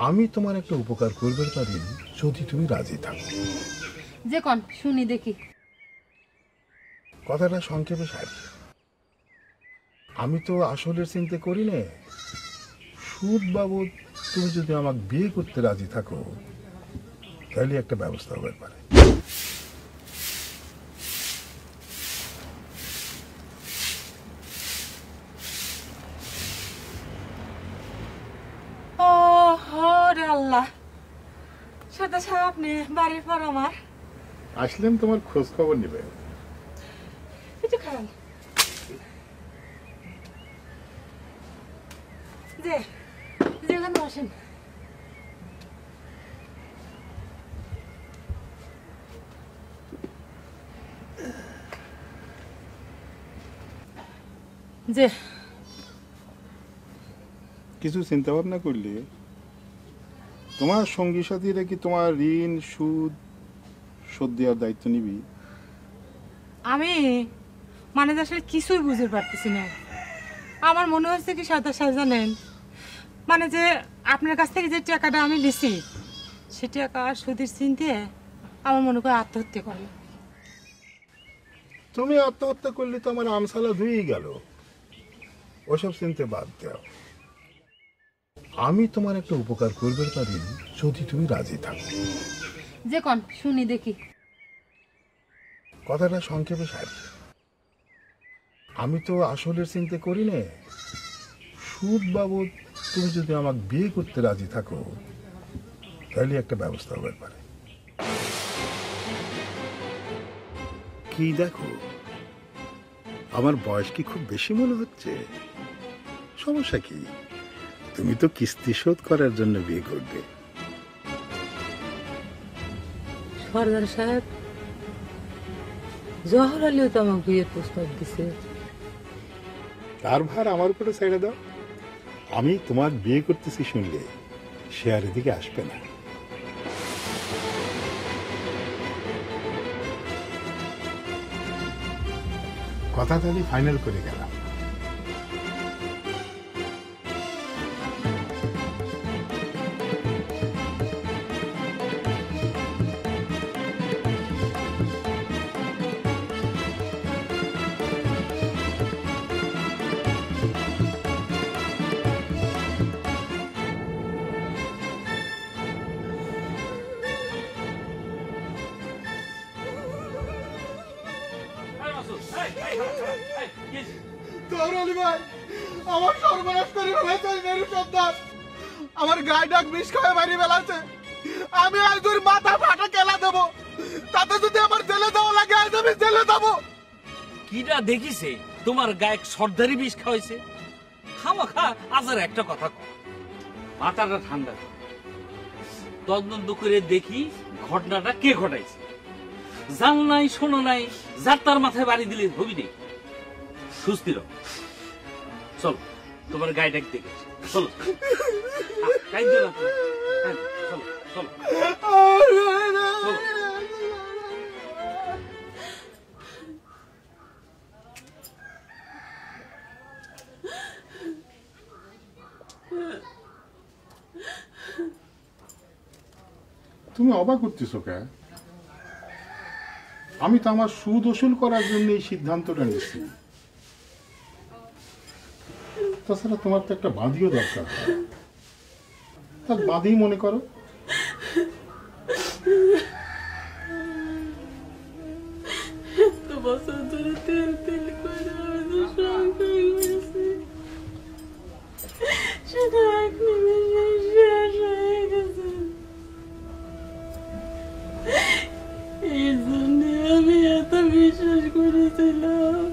আমি তোমার একটা উপকার করতে পারি যদি তুমি রাজি থাকো। যে কোন শুনি দেখি। কথাটা সংক্ষেপে সারি। আমি তো আসলের চিন্তা করি না, সুদ বাবদ তুমি যদি আমাকে বিয়ে করতে রাজি থাকো তাহলে একটা ব্যবস্থা হতে পারে। আল্লাহ, সর্দার সাহেব আপনি বাড়ির পর আমার আসলেন তোমার খোঁজ খবর নিবে। কিছু খান যে যেখানে আসেন। যে কিছু চিন্তা ভাবনা করলে তোমার সঙ্গী সাথীরা কি তোমার ঋণ সুদ শোধ দেওয়ার দায়িত্ব নিবি? আমি মানে আসলে কিছুই বুঝতে পারতেছি না। আমার মনে হচ্ছে কি সর্দার সাহেব জানেন, মানে যে আপনার কাছ থেকে যে টাকাটা আমি লিছি সে টাকা সুদের চিনতে আমার মনে করে আত্মহত্যা করলো। তুমি আত্মহত্যা করলে তো আমার আমসালা ধুয়েই গেল। ওসব চিনতে বাদ দাও। আমি তোমার একটা উপকার করতে পারি যদি তুমি রাজি থাকো। যে কোন শুনি দেখি। কথাটা সংক্ষেপে সারি। আমি তো আসলের চিন্তা করি না, সুদ বাবদ তুমি যদি আমাকে বিয়ে করতে রাজি থাকো তাহলে একটা ব্যবস্থা হতে পারে। কি দেখো, আমার বয়স কি খুব বেশি মনে হচ্ছে? সমস্যা কি? তুমি তো কিস্তি শোধ করার জন্য বিয়ে করবে। সর্দার সাহেব জহর আলীও তো আমাকে বিয়ের প্রস্তাব দিছে। তার ভার আমার উপরে ছেড়ে দাও। আমি তোমার বিয়ে করতেছি শুনলে সে আর এদিকে আসবে না। কথা তাহলে ফাইনাল করে গেলাম। আমার সর্বনাশ করে ফেলেছে মেরু সর্দার। আমার গায়ে ডাক বিষ খাওয়া বাড়ি বেলাছে। আমি আজ তোর মাথা ফাটা কেলা দেবো, তাতে যদি আমার জেলে দেওয়া লাগে আজ আমি জেলে দেবো। কিরা দেখিছে তোমার গায়ে সর্দারি বিষ খাওয়াইছে? খামাখা আজার একটা কথা মাথাটা ঠান্ডা তদন্ত করে দেখি ঘটনাটা কে ঘটাইছে। জান নাই শোনো নাই, যার তার মাথায় বাড়ি দিলে হবি রে। সুস্থির চল, তোমার গায়ে ডাক দেখে চলো। চলো চলো তুমি অবাক করতেছো কে? আমি তো আমার সুদ ওসুল করার জন্য এই সিদ্ধান্তটা নিচ্ছি। তাছাড়া তোমার তো একটা বাঁধিও দরকার, তার বাঁধেই মনে করো। বছর ধরে তেল তেল করে শুধু এক নিমেষে শেষ হয়ে গেছে। এই জন্য আমি এত বিশ্বাস করেছিলাম।